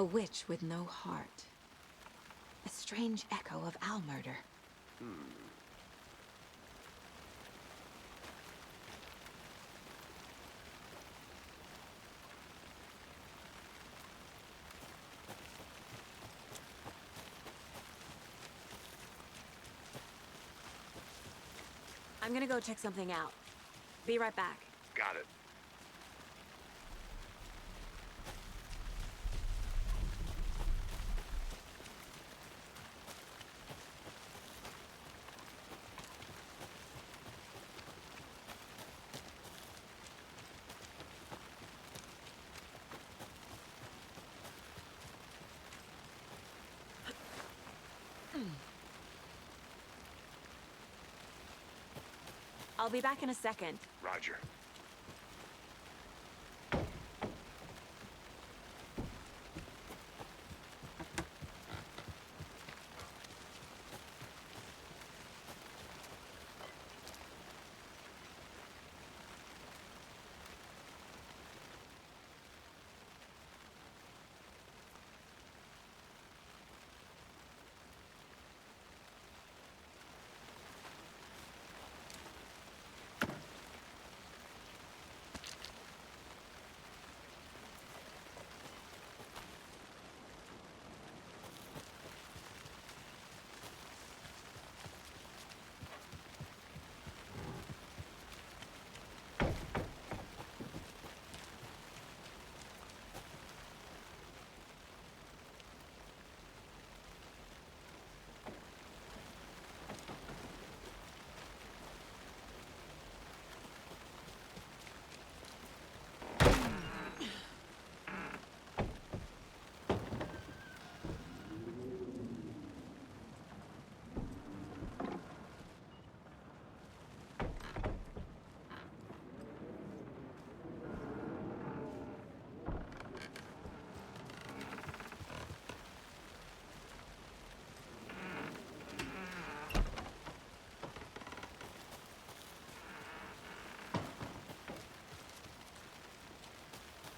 witch with no heart. A strange echo of owl murder. I'm gonna go check something out. Be right back. Got it. I'll be back in a second. Roger.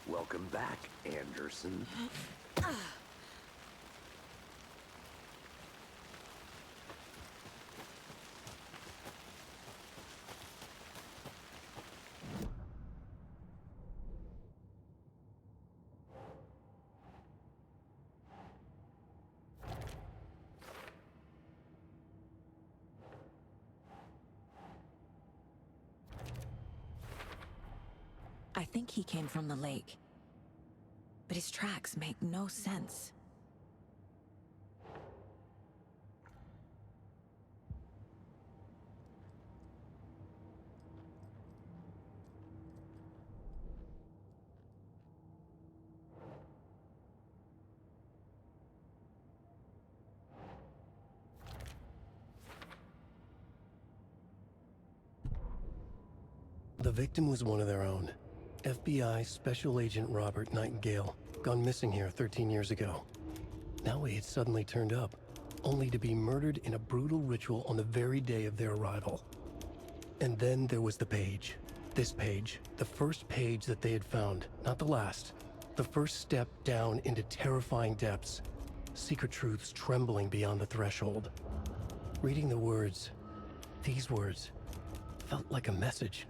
Welcome back, Anderson. I think he came from the lake. But his tracks make no sense. The victim was one of their own. FBI Special Agent Robert Nightingale, gone missing here 13 years ago. Now he had suddenly turned up, only to be murdered in a brutal ritual on the very day of their arrival. And then there was the page. This page, the first page that they had found, not the last. The first step down into terrifying depths. Secret truths trembling beyond the threshold. Reading the words, these words, felt like a message.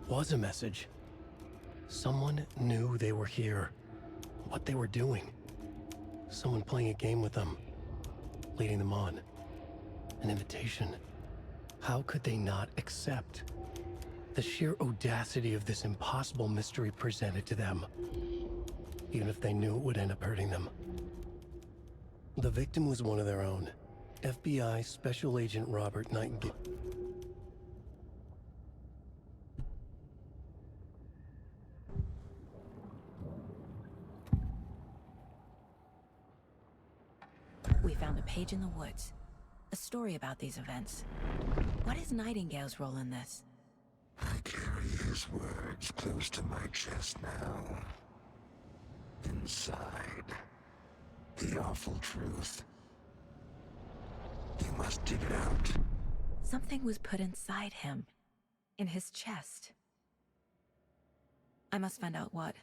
Was a message. Someone knew they were here, what they were doing. Someone playing a game with them, leading them on. An invitation. How could they not accept? The sheer audacity of this impossible mystery presented to them, even if they knew it would end up hurting them. The victim was one of their own. FBI Special Agent Robert Nightingale. We found a page in the woods. A story about these events. What is Nightingale's role in this? I carry his words close to my chest now. Inside, the awful truth. You must dig it out. Something was put inside him. In his chest. I must find out what.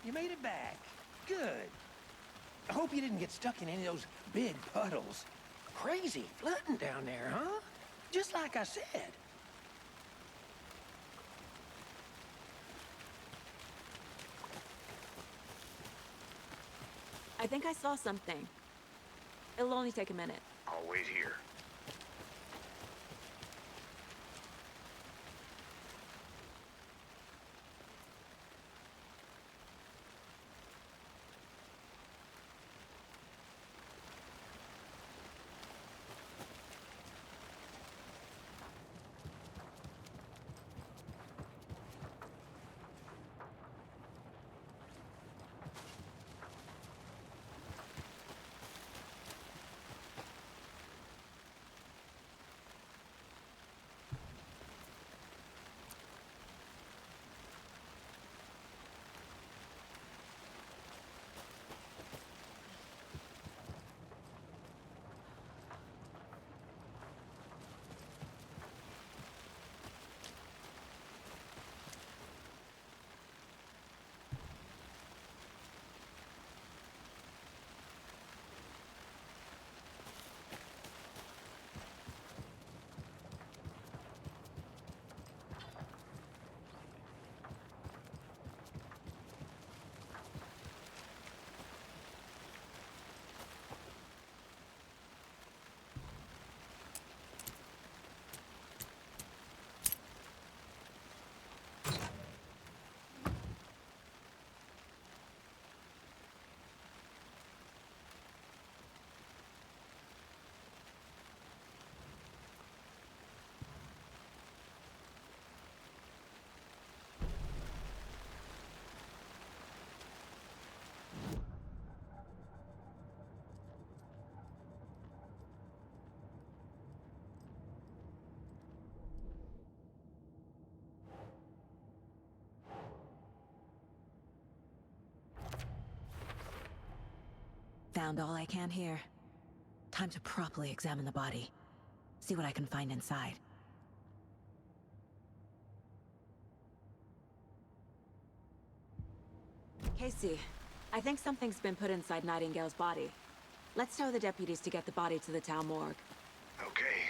you made it back. Good. I hope you didn't get stuck in any of those big puddles. Crazy flooding down there, huh? Just like I said. I think I saw something. It'll only take a minute. I'll wait here. Found all I can here. Time to properly examine the body. See what I can find inside. Casey, I think something's been put inside Nightingale's body. Let's tell the deputies to get the body to the town morgue. Okay.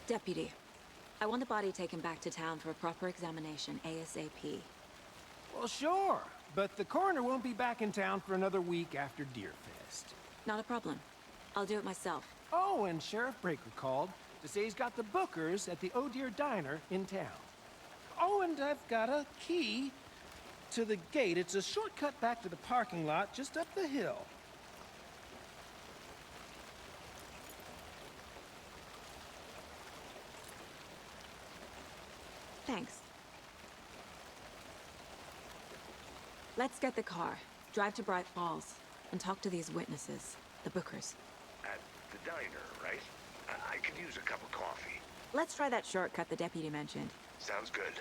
Deputy, I want the body taken back to town for a proper examination ASAP. Well, sure. But the coroner won't be back in town for another week after Deerfest. Not a problem. I'll do it myself. Oh, and Sheriff Breaker called to say he's got the Bookers at the Oh Dear Diner in town. Oh, and I've got a key to the gate. It's a shortcut back to the parking lot just up the hill. Thanks. Let's get the car, drive to Bright Falls, and talk to these witnesses, the Bookers. At the diner, right? I could use a cup of coffee. Let's try that shortcut the deputy mentioned. Sounds good.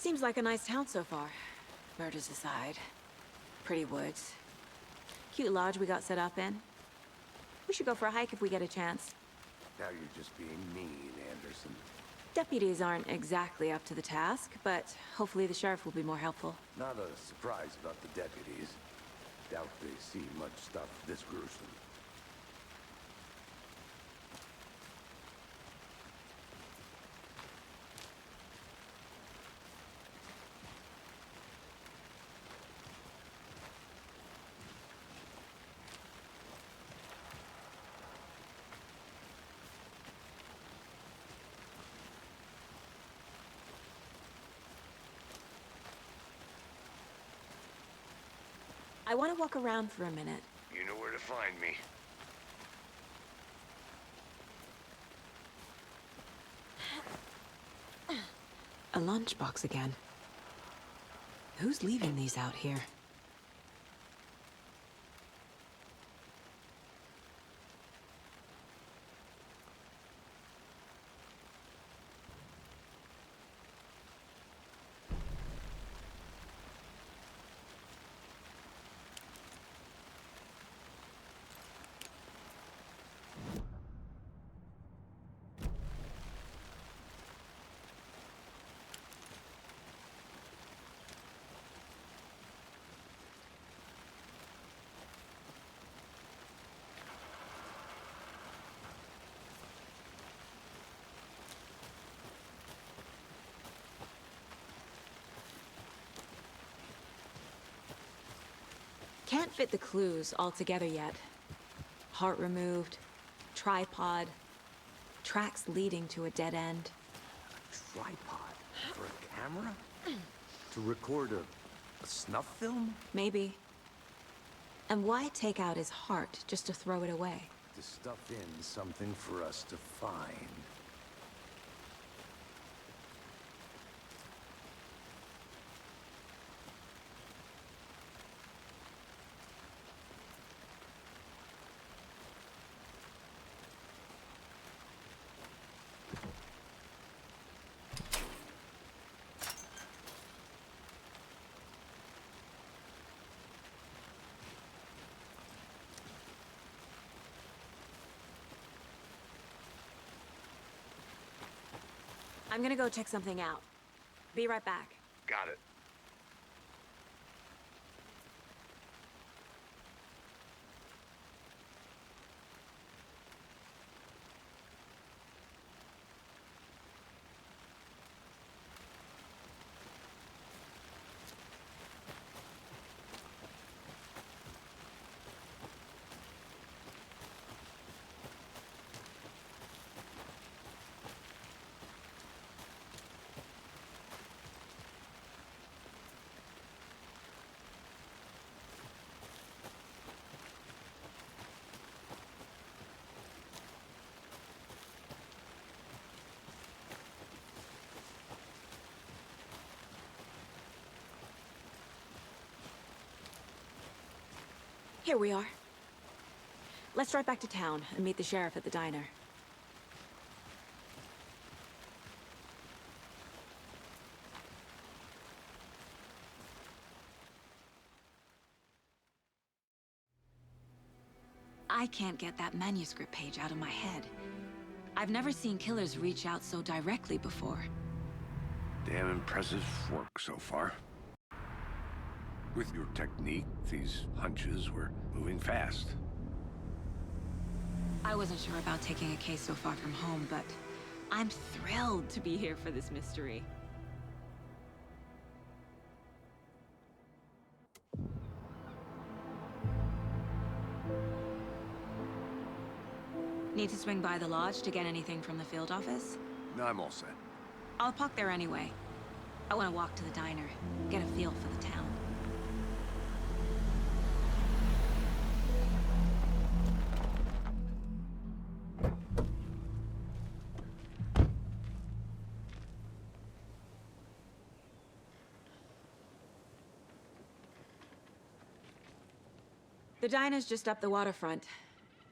Seems like a nice town so far. Murders aside. Pretty woods. cute lodge we got set up in. We should go for a hike if we get a chance. Now you're just being mean, Anderson. Deputies aren't exactly up to the task, but hopefully the sheriff will be more helpful. Not a surprise about the deputies. Doubt they see much stuff this gruesome. I want to walk around for a minute. You know where to find me. A lunchbox again. Who's leaving these out here? Can't fit the clues all together yet. Heart removed, tripod, tracks leading to a dead end. Tripod? For a camera? To record a snuff film? Maybe. And why take out his heart just to throw it away? To stuff in something for us to find. I'm gonna go check something out. Be right back. Got it. Here we are. Let's drive back to town and meet the sheriff at the diner. I can't get that manuscript page out of my head. I've never seen killers reach out so directly before. Damn impressive work so far. With your technique, these hunches were moving fast. I wasn't sure about taking a case so far from home, but I'm thrilled to be here for this mystery. Need to swing by the lodge to get anything from the field office? No, I'm all set. I'll park there anyway. I want to walk to the diner, get a feel for the town. The diner's just up the waterfront.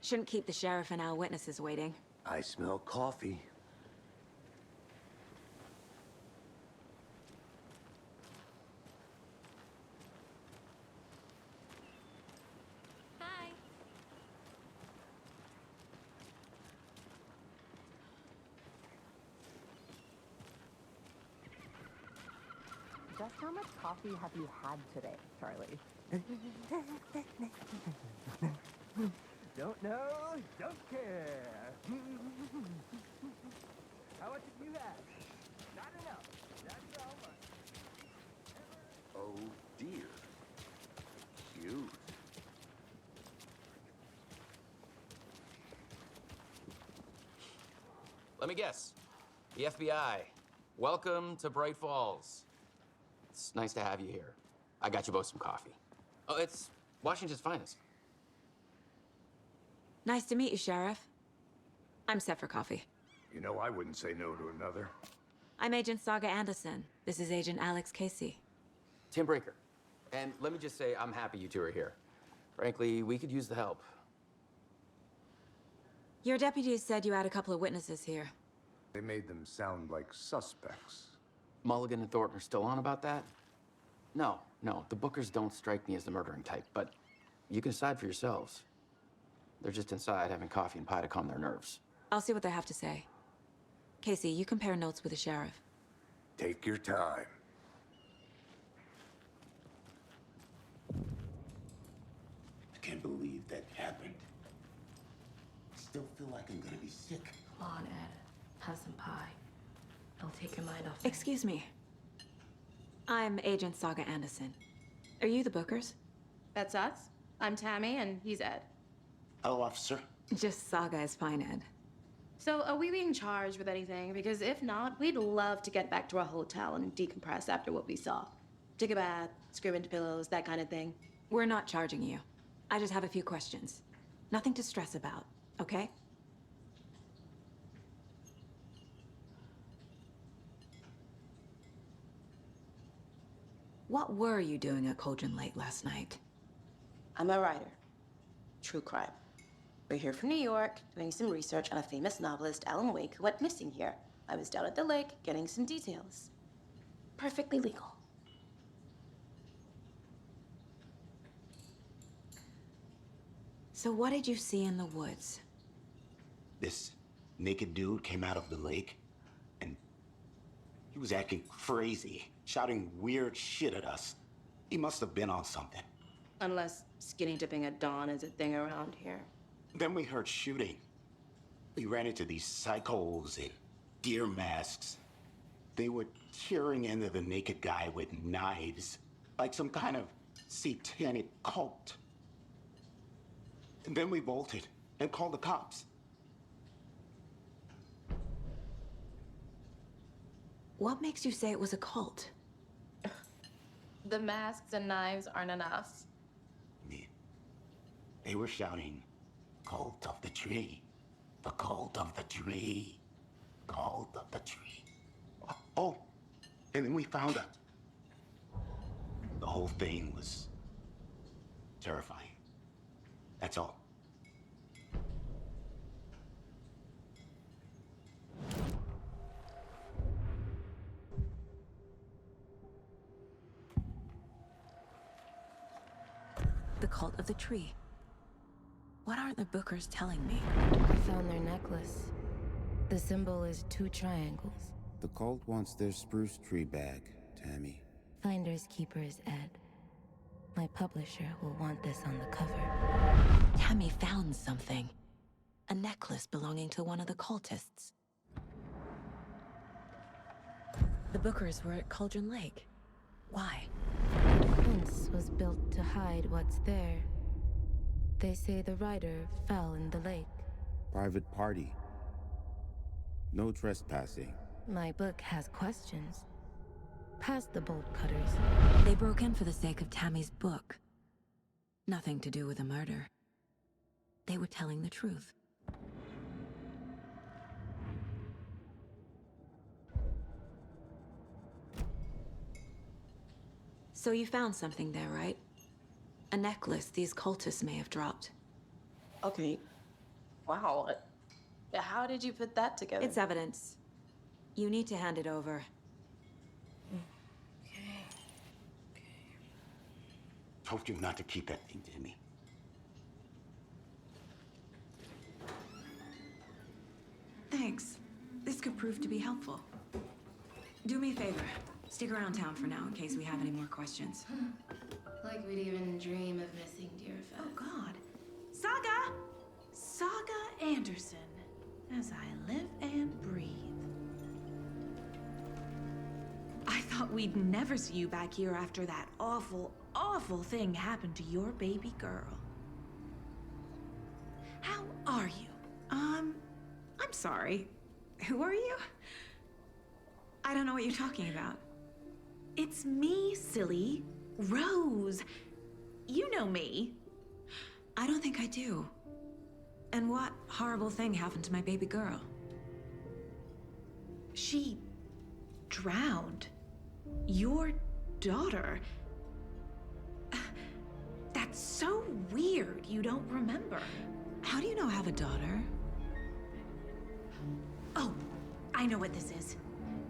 Shouldn't keep the sheriff and our witnesses waiting. I smell coffee. Just how much coffee have you had today, Charlie? Don't know, don't care. How much have you had? Not enough. That's how much. Oh dear. Cute. Let me guess. The FBI. Welcome to Bright Falls. It's nice to have you here. I got you both some coffee. Oh, it's Washington's finest. Nice to meet you, Sheriff. I'm set for coffee. You know, I wouldn't say no to another. I'm Agent Saga Anderson. This is Agent Alex Casey. Tim Breaker. And let me just say, I'm happy you two are here. Frankly, we could use the help. Your deputies said you had a couple of witnesses here. They made them sound like suspects. Mulligan and Thornton are still on about that? No, the Bookers don't strike me as the murdering type, but you can decide for yourselves. They're just inside having coffee and pie to calm their nerves. I'll see what they have to say. Casey, you compare notes with the sheriff. Take your time. I can't believe that happened. I still feel like I'm gonna be sick. Come on, Ed. Have some pie. It'll take your mind off things. Excuse me. I'm Agent Saga Anderson. Are you the Bookers? That's us. I'm Tammy, and he's Ed. Hello, officer. Just Saga is fine, Ed. So, are we being charged with anything? Because if not, we'd love to get back to our hotel and decompress after what we saw. Take a bath, scream into pillows, that kind of thing. We're not charging you. I just have a few questions. Nothing to stress about, okay? What were you doing at Cauldron Lake last night? I'm a writer. True crime. We're here from New York, doing some research on a famous novelist, Alan Wake, who went missing here. I was down at the lake, getting some details. Perfectly legal. So what did you see in the woods? This naked dude came out of the lake, and he was acting crazy, shouting weird shit at us. He must have been on something. Unless skinny dipping at dawn is a thing around here. Then we heard shooting. We ran into these psychos in deer masks. They were tearing into the naked guy with knives, like some kind of satanic cult. And then we bolted and called the cops. What makes you say it was a cult? The masks and knives aren't enough. They were shouting, "Cult of the tree, the cult of the tree, cult of the tree." Oh, and then we found out. The whole thing was terrifying. That's all. The cult of the tree. What aren't the Bookers telling me? I found their necklace. The symbol is 2 triangles. The cult wants their spruce tree back, Tammy. Finders keepers, Ed. My publisher will want this on the cover. Tammy found something. A necklace belonging to one of the cultists. The Bookers were at Cauldron Lake. Why? The fence was built to hide what's there. They say the writer fell in the lake. Private party. No trespassing. My book has questions. Past the bolt cutters. They broke in for the sake of Tammy's book. Nothing to do with a murder. They were telling the truth. So you found something there, right? A necklace these cultists may have dropped. Okay. Wow. How did you put that together? It's evidence. You need to hand it over. Told you not to keep that thing to me. Thanks. This could prove to be helpful. Do me a favor. Stick around town for now in case we have any more questions. Like we'd even dream of missing dear Fez. Oh, God. Saga Anderson. As I live and breathe. I thought we'd never see you back here after that awful, awful thing happened to your baby girl. How are you? I'm sorry. Who are you? I don't know what you're talking about. It's me, silly. Rose. You know me. I don't think I do. And what horrible thing happened to my baby girl? She drowned. Your daughter. That's so weird you don't remember. How do you know I have a daughter? Oh, I know what this is.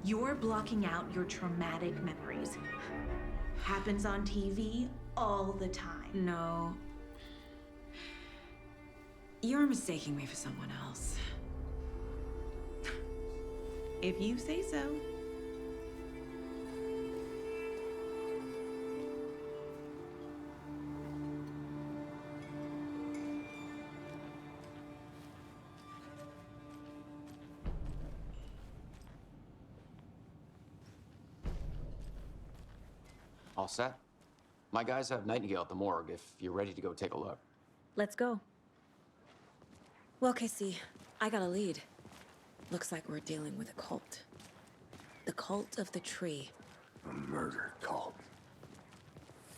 You're blocking out your traumatic memories. Happens on TV all the time. No. You're mistaking me for someone else. If you say so. All set? My guys have Nightingale at the morgue if you're ready to go take a look. Let's go. Well, Casey, I got a lead. Looks like we're dealing with a cult. The cult of the tree. A murder cult.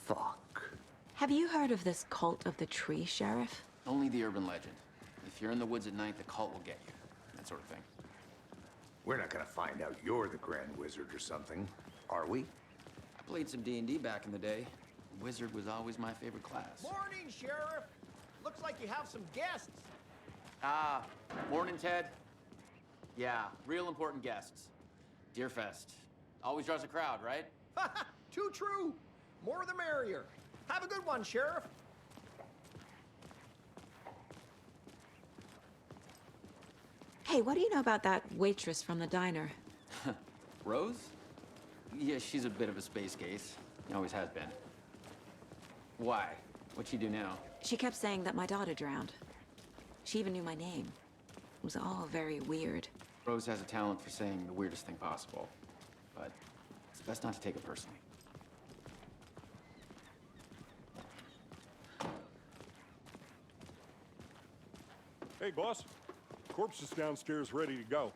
Fuck. Have you heard of this cult of the tree, Sheriff? Only the urban legend. If you're in the woods at night, the cult will get you. That sort of thing. We're not gonna find out you're the Grand Wizard or something, are we? I played some D&D back in the day. Wizard was always my favorite class. Morning, Sheriff. Looks like you have some guests. Ah, morning, Ted. Yeah, real important guests. Deerfest. Always draws a crowd, right? Too true. More the merrier. Have a good one, Sheriff. Hey, what do you know about that waitress from the diner? Rose? Yeah, she's a bit of a space case. Always has been. Why? What'd she do now? She kept saying that my daughter drowned. She even knew my name. It was all very weird. Rose has a talent for saying the weirdest thing possible. But it's best not to take it personally. Hey, boss. Corpse is downstairs ready to go.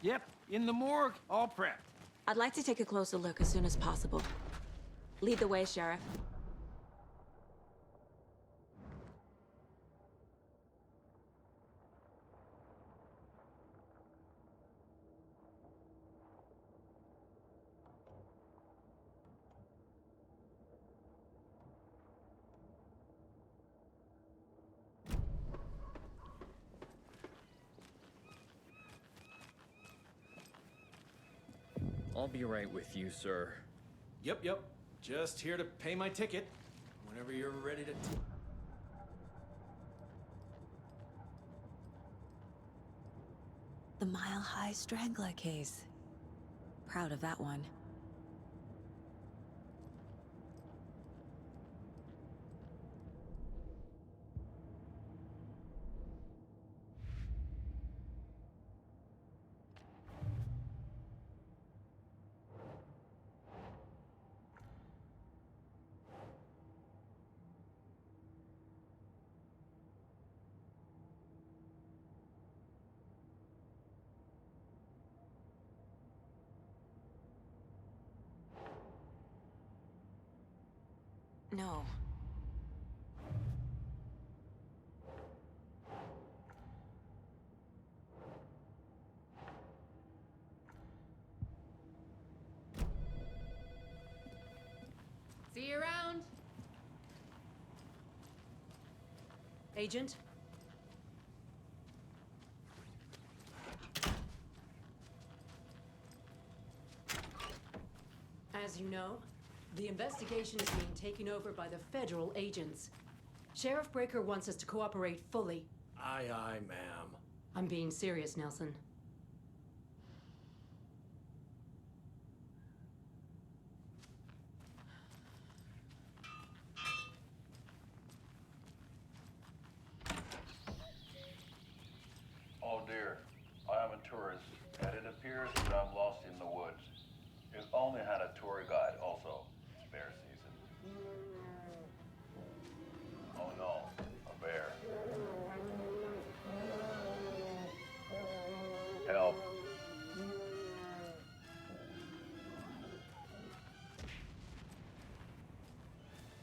Yep, in the morgue, all prepped. I'd like to take a closer look as soon as possible. Lead the way, Sheriff. I'll be right with you, sir. Yep. Just here to pay my ticket. Whenever you're ready to... The Mile High Strangler case. Proud of that one. No. See you around. Agent? As you know, the investigation is being taken over by the federal agents. Sheriff Breaker wants us to cooperate fully. Aye, ma'am. I'm being serious, Nelson.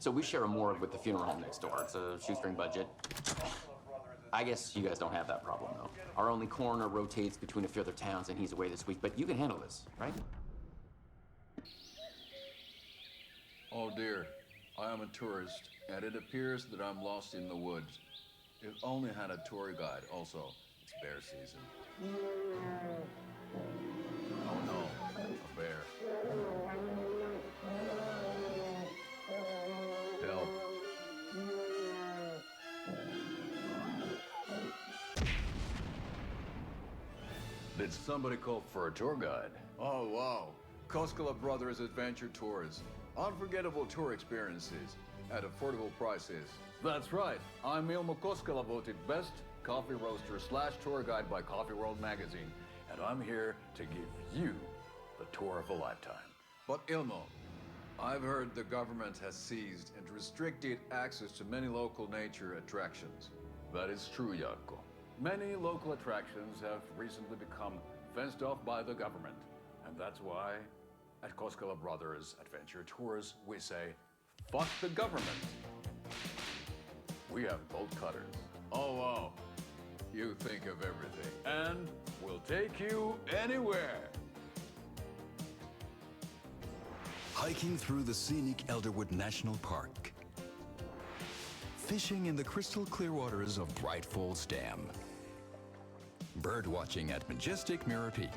So we share a morgue with the funeral home next door. It's a shoestring budget. I guess you guys don't have that problem, though. Our only coroner rotates between a few other towns, and he's away this week. But you can handle this, right? Oh dear, I am a tourist, and it appears that I'm lost in the woods. If only had a tour guide. Also, it's bear season. Oh no, a bear. Help. Did somebody call for a tour guide? Oh wow, Koskela Brothers Adventure Tours. Unforgettable tour experiences at affordable prices. That's right. I'm Ilmo Koskela, voted best coffee roaster / tour guide by Coffee World magazine, and I'm here to give you the tour of a lifetime. But Ilmo, I've heard the government has seized and restricted access to many local nature attractions. That is true, Jarkko. Many local attractions have recently become fenced off by the government, and that's why at Koskela Brothers Adventure Tours, we say, fuck the government. We have bolt cutters. Oh, wow. You think of everything. And we'll take you anywhere. Hiking through the scenic Elderwood National Park. Fishing in the crystal clear waters of Bright Falls Dam. Bird watching at majestic Mirror Peak.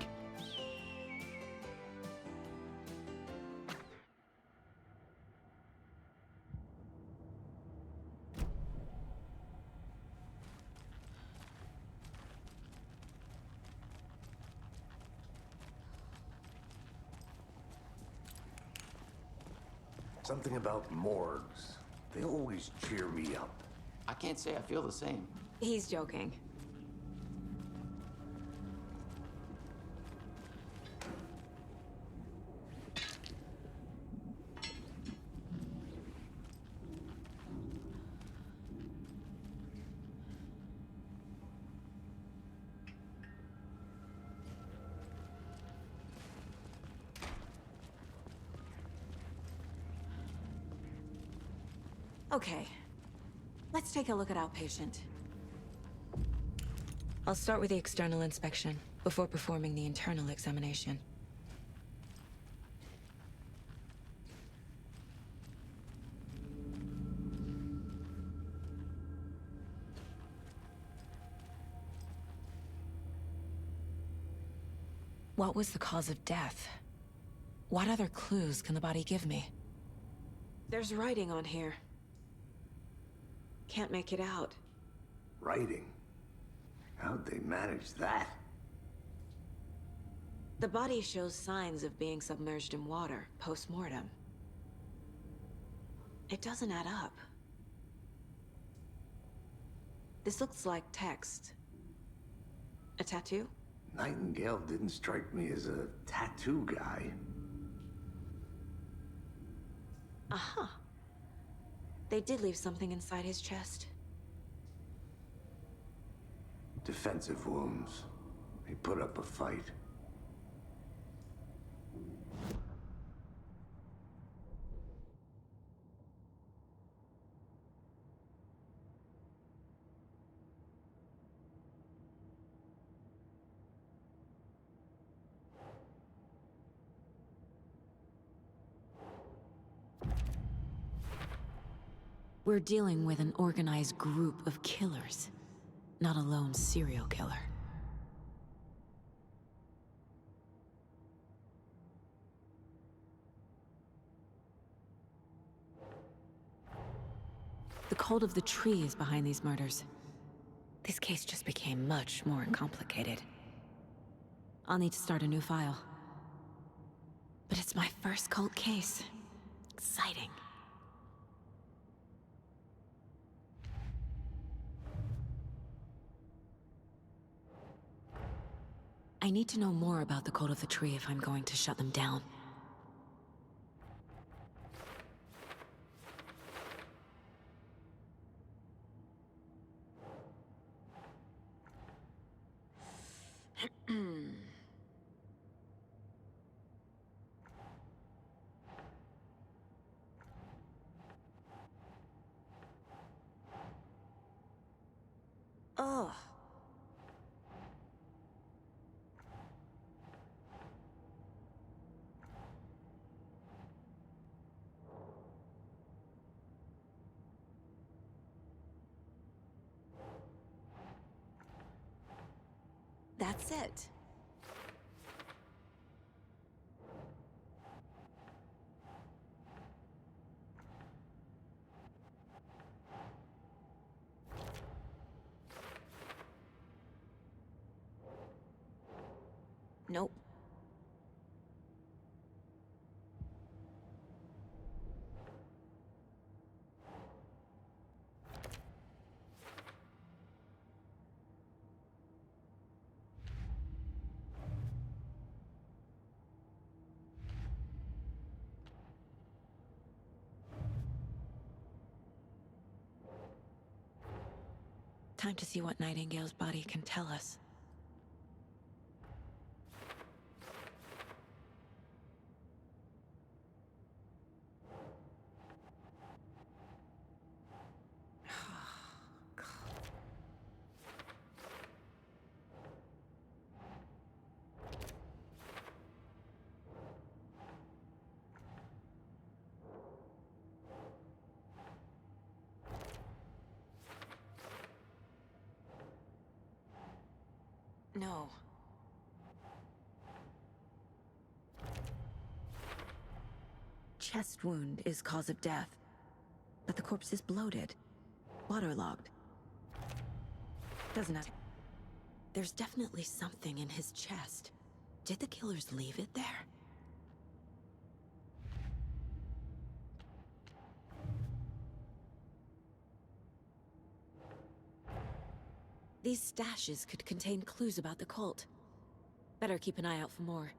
Something about morgues. They always cheer me up. I can't say I feel the same. He's joking. Okay, let's take a look at outpatient. I'll start with the external inspection before performing the internal examination. What was the cause of death? What other clues can the body give me? There's writing on here. Can't make it out. Writing? How'd they manage that? The body shows signs of being submerged in water post-mortem. It doesn't add up. This looks like text. A tattoo? Nightingale didn't strike me as a tattoo guy. Uh-huh. They did leave something inside his chest. Defensive wounds. He put up a fight. We're dealing with an organized group of killers, not a lone serial killer. The cult of the tree is behind these murders. This case just became much more complicated. I'll need to start a new file. But it's my first cult case. Exciting. I need to know more about the cult of the tree if I'm going to shut them down. That's it. Nope. Time to see what Nightingale's body can tell us. No. Chest wound is cause of death, but the corpse is bloated, waterlogged. Doesn't have... There's definitely something in his chest. Did the killers leave it there? These stashes could contain clues about the cult. Better keep an eye out for more.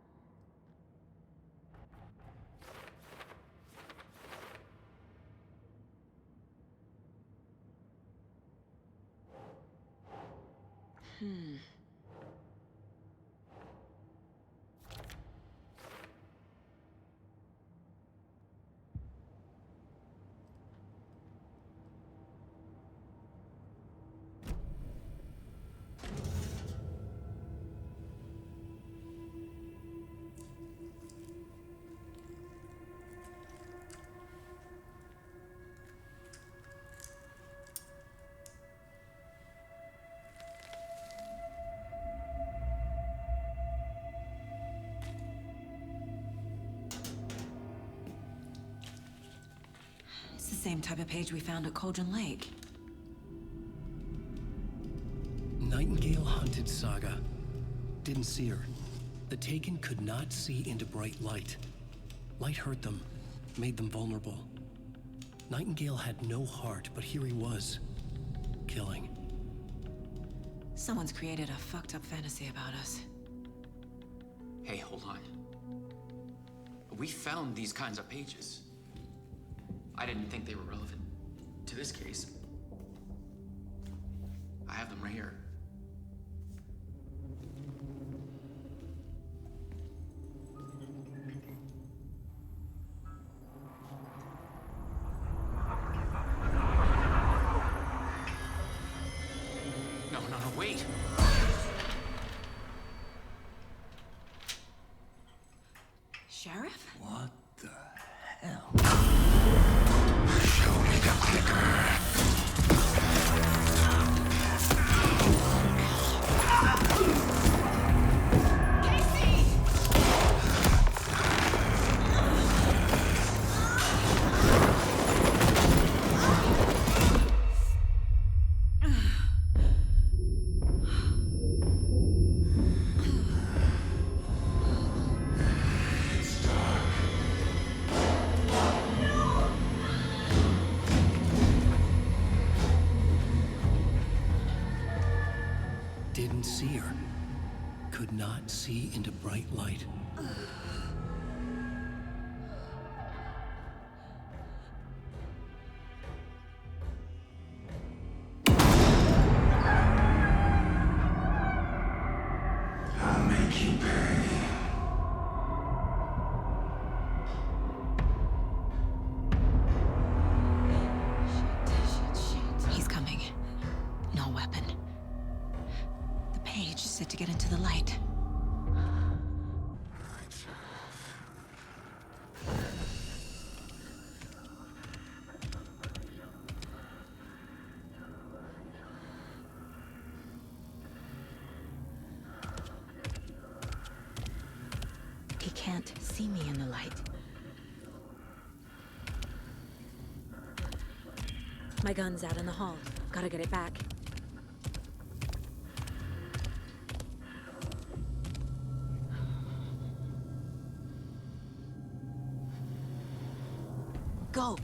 The same type of page we found at Cauldron Lake. Nightingale hunted Saga. Didn't see her. The Taken could not see into bright light. Light hurt them, made them vulnerable. Nightingale had no heart, but here he was, killing. Someone's created a fucked up fantasy about us. Hey, hold on. We found these kinds of pages. I didn't think they were relevant to this case. I have them right here. No, wait! Sheriff? What the hell? Show me the clicker. Didn't see her. Could not see into bright light. I'll make you pay. He's coming. No weapon. The page is set to get into the light. can't see me in the light. My gun's out in the hall. Gotta get it back. Go!